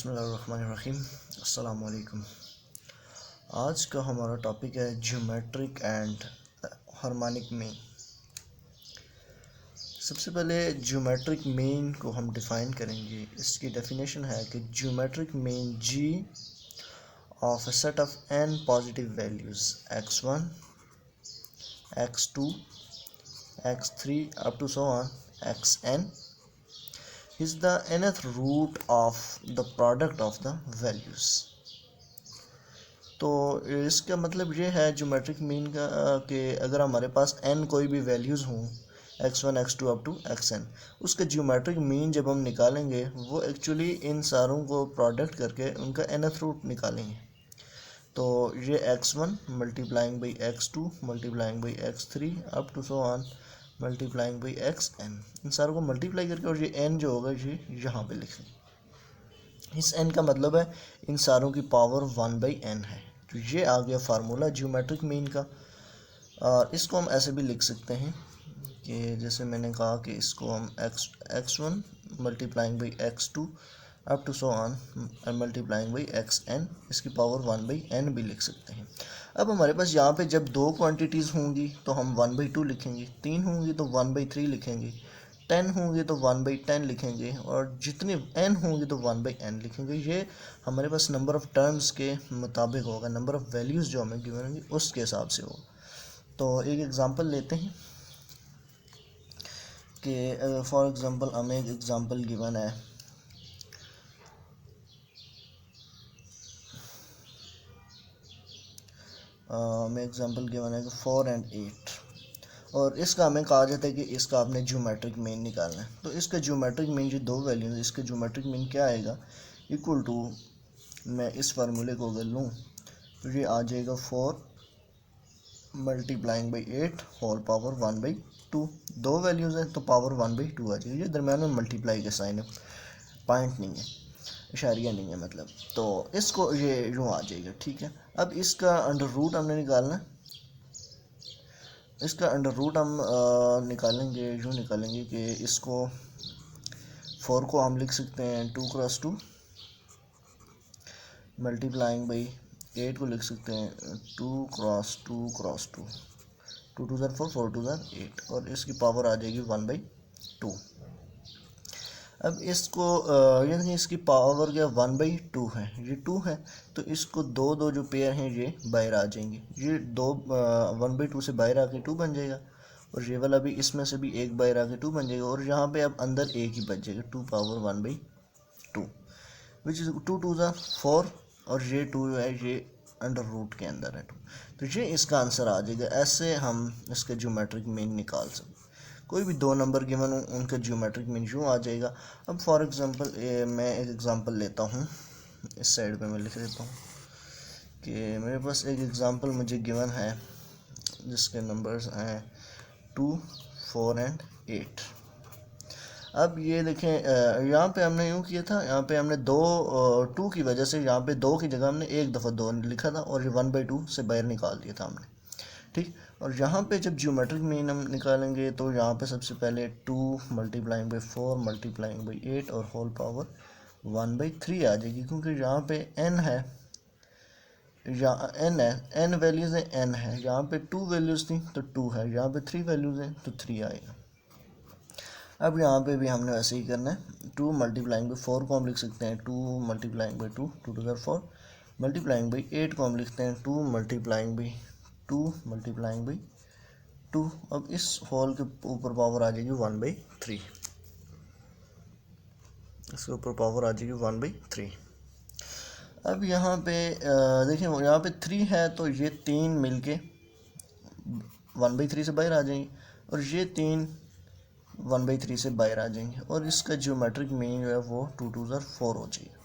बिस्मिल्लाहिर्रहमानिर्रहीम। अस्सलाम वालेकुम। आज का हमारा टॉपिक है ज्योमेट्रिक एंड हार्मोनिक मीन। सबसे पहले ज्योमेट्रिक मीन को हम डिफ़ाइन करेंगे। इसकी डेफिनेशन है कि geometric mean G of a set of N positive values x1 x2 x3 up to so on xn is the nth root of the product of the values। तो इसका मतलब ये है ज्योमेट्रिक मीन का कि अगर हमारे पास n कोई भी वैल्यूज़ हों x1 x2 up to xn, उसका ज्योमेट्रिक मीन जब हम निकालेंगे वो एक्चुअली इन सारों को प्रोडक्ट करके उनका nth रूट निकालेंगे। तो ये x1 multiplying by x2 multiplying by x3 up to so on multiplying by xn, इन सारों को मल्टीप्लाई करके और ये n जो होगा ये यहाँ पे लिखें। इस n का मतलब है इन सारों की पावर 1/n है। तो ये आ गया फार्मूला ज्योमेट्रिक मीन का। और इसको हम ऐसे भी लिख सकते हैं कि जैसे मैंने कहा कि इसको हम x1 multiplying by x2 up to so on multiplying by xn, इसकी पावर 1/n भी लिख सकते हैं। अब हमारे पास यहाँ पे जब दो क्वांटिटीज़ होंगी तो हम 1/2 लिखेंगे, 3 होंगी तो 1/3 लिखेंगे, 10 होंगे तो 1/10 लिखेंगे और जितनी n होंगी तो 1/n लिखेंगे। ये हमारे पास नंबर ऑफ़ टर्म्स के मुताबिक होगा, नंबर ऑफ़ वैल्यूज़ जो हमें गिवन होंगी उसके हिसाब से होगा। तो एक एग्ज़ाम्पल लेते हैं कि फॉर एग्ज़ाम्पल हमें एक एग्ज़ाम्पल गिवन है हमें एग्ज़ाम्पल गिवन है कि 4 और 8, और इसका हमें कहा जाता है कि इसका आपने ज्योमेट्रिक मीन निकालना है। तो इसका ज्योमेट्रिक मीन जो दो वैल्यू है इसका ज्योमेट्रिक मीन क्या आएगा, इक्वल टू, मैं इस फार्मूले को अगर लूँ तो ये आ जाएगा 4 मल्टीप्लाइंग बाई 8 होल पावर 1/2। दो वैल्यूज़ हैं तो पावर 1/2 आ जाएगी। ये दरम्यान में मल्टीप्लाई का साइन है, पॉइंट नहीं है, इशारिया नहीं है मतलब। तो इसको ये यूँ आ जाएगा, ठीक है। अब इसका अंडर रूट हमने निकालना है। इसका अंडर रूट हम निकालेंगे, यूँ निकालेंगे कि इसको 4 को हम लिख सकते हैं 2 क्रॉस 2 मल्टीप्लाइंग बाई 8 को लिख सकते हैं 2 क्रॉस 2 क्रॉस 2, 2 2 4 4 2 8, और इसकी पावर आ जाएगी 1/2। अब इसको ये देखिए इसकी पावर क्या 1/2 है, ये 2 है, तो इसको दो दो जो पेयर हैं ये बाहर आ जाएंगे। ये दो 1/2 से बाहर आके 2 बन जाएगा, और ये वाला भी इसमें से भी एक बाहर आके 2 बन जाएगा, और यहाँ पे अब अंदर एक ही बच जाएगा 2 पावर 1/2, विच इज़ 2 2 4, और ये 2 है ये अंडर रूट के अंदर है 2। तो ये इसका आंसर आ जाएगा। ऐसे हम इसका ज्योमेट्रिक मीन निकाल सकते। कोई भी दो नंबर गिवन हो उनका ज्योमेट्रिक मीन यूँ आ जाएगा। अब फॉर एग्ज़ाम्पल मैं एक एग्ज़ाम्पल लेता हूँ, इस साइड पे मैं लिख देता हूँ कि मेरे पास एक एग्ज़ाम्पल मुझे गिवन है जिसके नंबर्स हैं 2 4 और 8। अब ये देखें यहाँ पे हमने यूँ किया था, यहाँ पे हमने 2 की वजह से यहाँ पे 2 की जगह हमने एक दफ़ा 2 लिखा था और ये 1/2 से बाहर निकाल दिया था हमने, ठीक। और यहाँ पे जब ज्योमेट्रिक मीन हम निकालेंगे तो यहाँ पे सबसे पहले 2 मल्टीप्लाइंग बाई 4 मल्टीप्लाइंग बाई 8 और होल पावर 1/3 आ जाएगी, क्योंकि यहाँ पे n है, यहाँ n है, n वैल्यूज़ है, n है, यहाँ पे 2 वैल्यूज़ थी तो 2 है, यहाँ पे 3 वैल्यूज़ हैं तो 3 आएगा। अब यहाँ पे भी हमने वैसे ही करना है। 2 मल्टीप्लाइंग बाई 4 को हम लिख सकते हैं 2 मल्टीप्लाइंग बाई 2, 2 2 4 मल्टीप्लाइंग बाई 8 को हम लिखते हैं 2 मल्टीप्लाइंग बाई 2 मल्टीप्लाइंग बाई 2। अब इस होल के ऊपर पावर आ जाएगी 1/3, इसके ऊपर पावर आ जाएगी 1/3। अब यहाँ पे देखिए यहाँ पे 3 है तो ये 3 मिलके 1/3 से बाहर आ जाएंगे, और ये 3 1/3 से बाहर आ जाएंगे, और इसका ज्योमेट्रिक मीन जो है वो 2 2 4 हो जाएगा।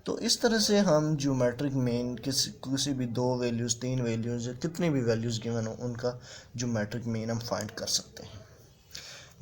तो इस तरह से हम ज्योमेट्रिक मीन किसी भी 2 वैल्यूज़ 3 वैल्यूज़ या कितनी भी वैल्यूज़ गिवन हो उनका ज्योमेट्रिक मीन हम फाइंड कर सकते हैं।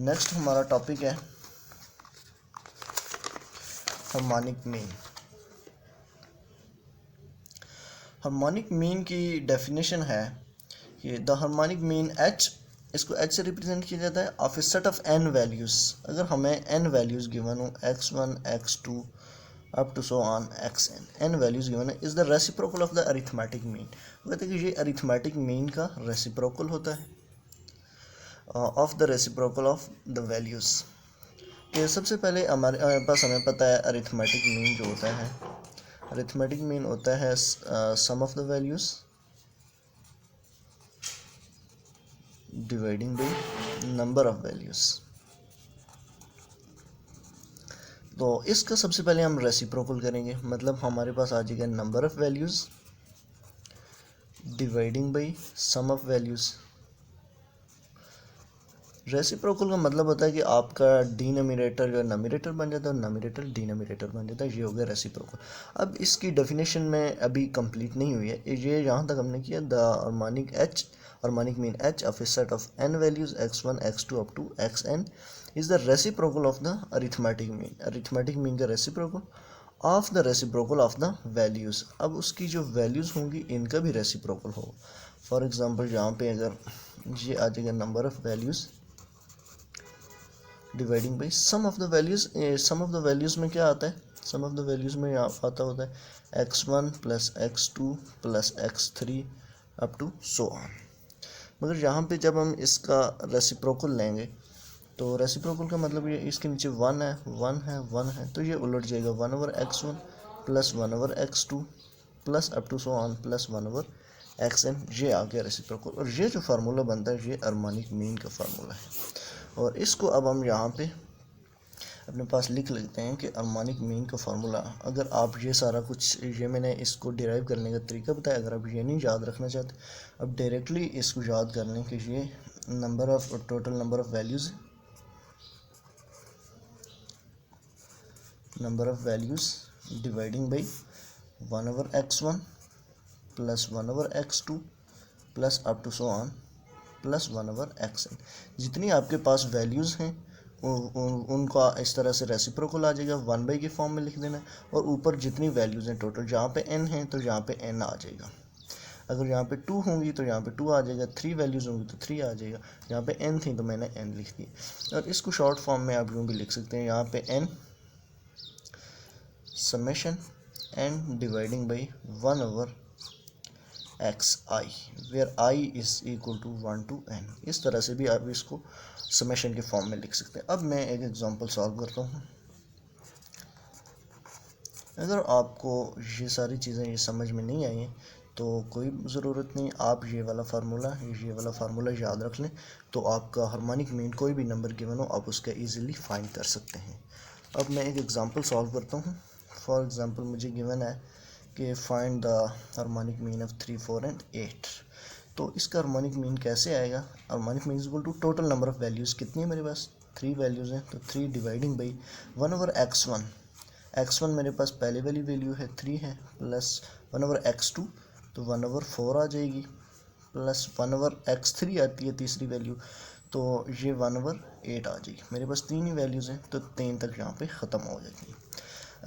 नेक्स्ट हमारा टॉपिक है हार्मोनिक मीन। हार्मोनिक मीन की डेफिनेशन है कि द हार्मोनिक मीन h, इसको h से रिप्रेजेंट किया जाता है, of a set of n values. अगर हमें n वैल्यूज़ गिवन हो x1 x2 up to so on xn, n values given है, is the reciprocal of the arithmetic mean। कहते हैं कि ये arithmetic mean का reciprocal होता है of the reciprocal of the values। कि सबसे पहले हमारे पास हमें पता है arithmetic mean जो होता है, arithmetic mean होता है sum of the values dividing by number of values। तो इसका सबसे पहले हम रेसिप्रोकल करेंगे, मतलब हमारे पास आ जाएगा number of values dividing by sum of values. Reciprocal का मतलब होता है कि आपका डिनोमिनेटर जो नोमिनेटर बन जाता है और नोमिनेटर डिनोमिनेटर बन जाता है, ये हो गया रेसिप्रोकल। अब इसकी डेफिनेशन में अभी कंप्लीट नहीं हुई है, ये यहाँ तक हमने किया the harmonic H, harmonic mean H of a set of N values x1 x2 up to xn is the reciprocal of the arithmetic mean. Arithmetic mean का reciprocal of the reciprocal of the values. अब उसकी जो values होंगी इनका भी reciprocal हो। For example यहाँ पे अगर ये आ जाएगा number of values dividing by sum of the values. Sum of the values में क्या आता है, सम ऑफ द वैल्यूज़ में यहाँ आता होता है x1 plus x2 plus x3 up to so on. मगर यहाँ पे जब हम इसका रेसिप्रोकल लेंगे तो रेसिप्रोकल का मतलब ये इसके नीचे 1 है 1 है 1 है, तो ये उलट जाएगा 1/x1 plus 1/x2 plus up to so on plus 1/xn। ये आ गया रेसिप्रोकल। और ये जो फार्मूला बनता है ये हार्मोनिक मीन का फार्मूला है। और इसको अब हम यहाँ पे अपने पास लिख लेते हैं कि हार्मोनिक मीन का फार्मूला। अगर आप ये सारा कुछ, ये मैंने इसको डिराइव करने का तरीका बताया, अगर आप ये नहीं याद रखना चाहते, अब डायरेक्टली इसको याद कर लें कि ये number of total number of values, number of values dividing by 1/x1 plus 1/x2 plus up to so on plus 1/xn। जितनी आपके पास वैल्यूज़ हैं उनका इस तरह से रेसिप्रोकल आ जाएगा, 1/, के फॉर्म में लिख देना है। और ऊपर जितनी वैल्यूज़ हैं टोटल, जहाँ पे n है तो यहाँ पे n आ जाएगा। अगर यहाँ पे 2 होंगी तो यहाँ पे 2 आ जाएगा, 3 वैल्यूज़ होंगी तो 3 आ जाएगा। यहाँ पे n थी तो मैंने n लिख दी। और इसको शॉर्ट फॉर्म में आप यूँ भी लिख सकते हैं, यहाँ पे n summation n dividing by 1/xi where i is equal to 1 to n। इस तरह से भी आप इसको समेशन के फॉर्म में लिख सकते हैं। अब मैं एक एग्जांपल सॉल्व करता हूँ। अगर आपको ये सारी चीज़ें ये समझ में नहीं आई हैं तो कोई ज़रूरत नहीं, आप ये वाला फार्मूला याद रख लें, तो आपका हार्मोनिक मीन कोई भी नंबर गिवन हो आप उसका ईज़िली फाइंड कर सकते हैं। अब मैं एक एग्जांपल सॉल्व करता हूँ। फॉर एग्जांपल मुझे गिवन है कि find the harmonic mean of 3, 4 and 8। तो इसका हार्मोनिक मीन कैसे आएगा, harmonic mean equal to total number of values. कितनी है मेरे पास, 3 वैल्यूज़ हैं, तो 3 डिवाइडिंग बाई 1/x1। x1 मेरे पास पहले वाली वैल्यू है 3 है, प्लस 1/x2 तो 1/4 आ जाएगी, प्लस 1/x3 आती है तीसरी वैल्यू, तो ये 1/8 आ जाएगी। मेरे पास 3 ही वैल्यूज़ हैं तो 3 तक यहाँ पे ख़त्म हो जाती है।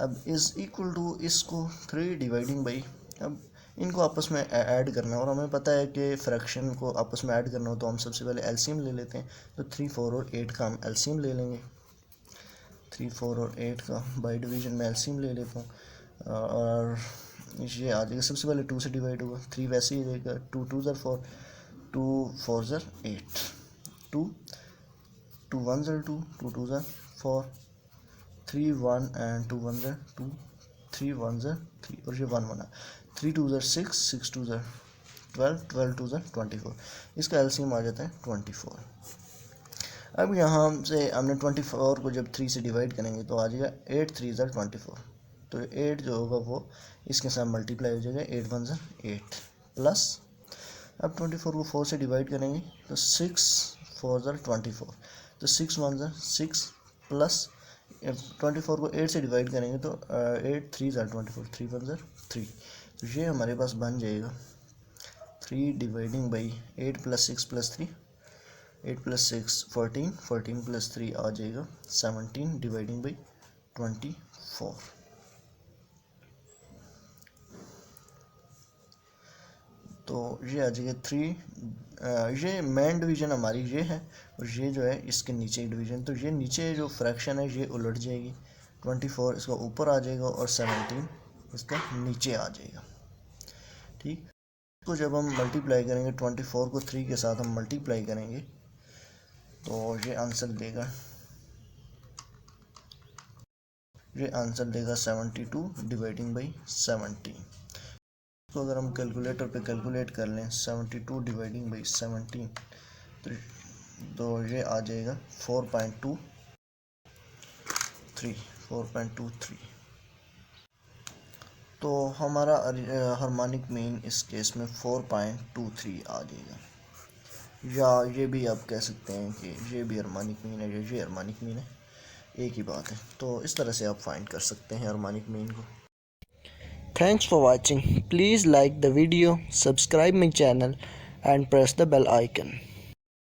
अब इज़ इक्वल टू इसको 3 डिवाइडिंग बाई, अब इनको आपस में ऐड करना है और हमें पता है कि फ्रैक्शन को आपस में ऐड करना हो तो हम सबसे पहले एलसीएम ले लेते हैं। तो 3, 4 और 8 का हम एलसीएम ले लेंगे। 3, 4 और 8 का बाई डिवीजन में एलसीएम ले लेता हूँ और ये आ जाएगा। सबसे पहले 2 से डिवाइड होगा, 3 वैसे ही रहेगा, 2 2 ज़र 4, 2 4 ज़र 8, 2 2 1 ज़र 2, 2 2 ज़र 4, 3 1 एंड 2 1 ज़र 2, 3 1 ज़र 3 और ये 1 1 है, 3 2 ज़र 6, 6 2 ज़र 12, 12 2 ज़र 24। इसका एलसीएम आ जाता है 24। अब यहाँ से हमने 24 को जब 3 से डिवाइड करेंगे तो आ जाएगा 8 3 ज़र 24, तो 8 जो होगा वो इसके साथ मल्टीप्लाई हो जाएगा, 8 1 ज़र 8 प्लस, अब 24 को 4 से डिवाइड करेंगे तो 6 4 ज़र 24, तो 6 1 ज़र 6 प्लस 24 को 8 से डिवाइड करेंगे तो 8 3 ज़र 24, 3 1 ज़र 3, तो ये हमारे पास बन जाएगा 3 dividing by 8 plus 6 plus 3, 8 plus 6 14, 14 plus 3 आ जाएगा 17 डिवाइडिंग बाई 24। तो ये आ जाएगा 3। ये मेन डिवीज़न हमारी ये है और ये जो है इसके नीचे डिवीज़न, तो ये नीचे जो फ्रैक्शन है ये उलट जाएगी, 24 इसका ऊपर आ जाएगा और 17 इसका नीचे आ जाएगा। ठीक, तो जब हम मल्टीप्लाई करेंगे 24 को 3 के साथ हम मल्टीप्लाई करेंगे तो ये आंसर देगा 72 डिवाइडिंग बाई 17। तो अगर हम कैलकुलेटर पे कैलकुलेट कर लें 72 डिवाइडिंग बाई 17 तो ये आ जाएगा 4.23। तो हमारा हार्मोनिक मीन इस केस में 4.23 आ जाएगा, या ये भी आप कह सकते हैं कि ये भी हार्मोनिक मीन है या ये हार्मोनिक मीन है, एक ही बात है। तो इस तरह से आप फाइंड कर सकते हैं हार्मोनिक मीन को। Thanks for watching. Please like the video, subscribe my channel and press the bell icon.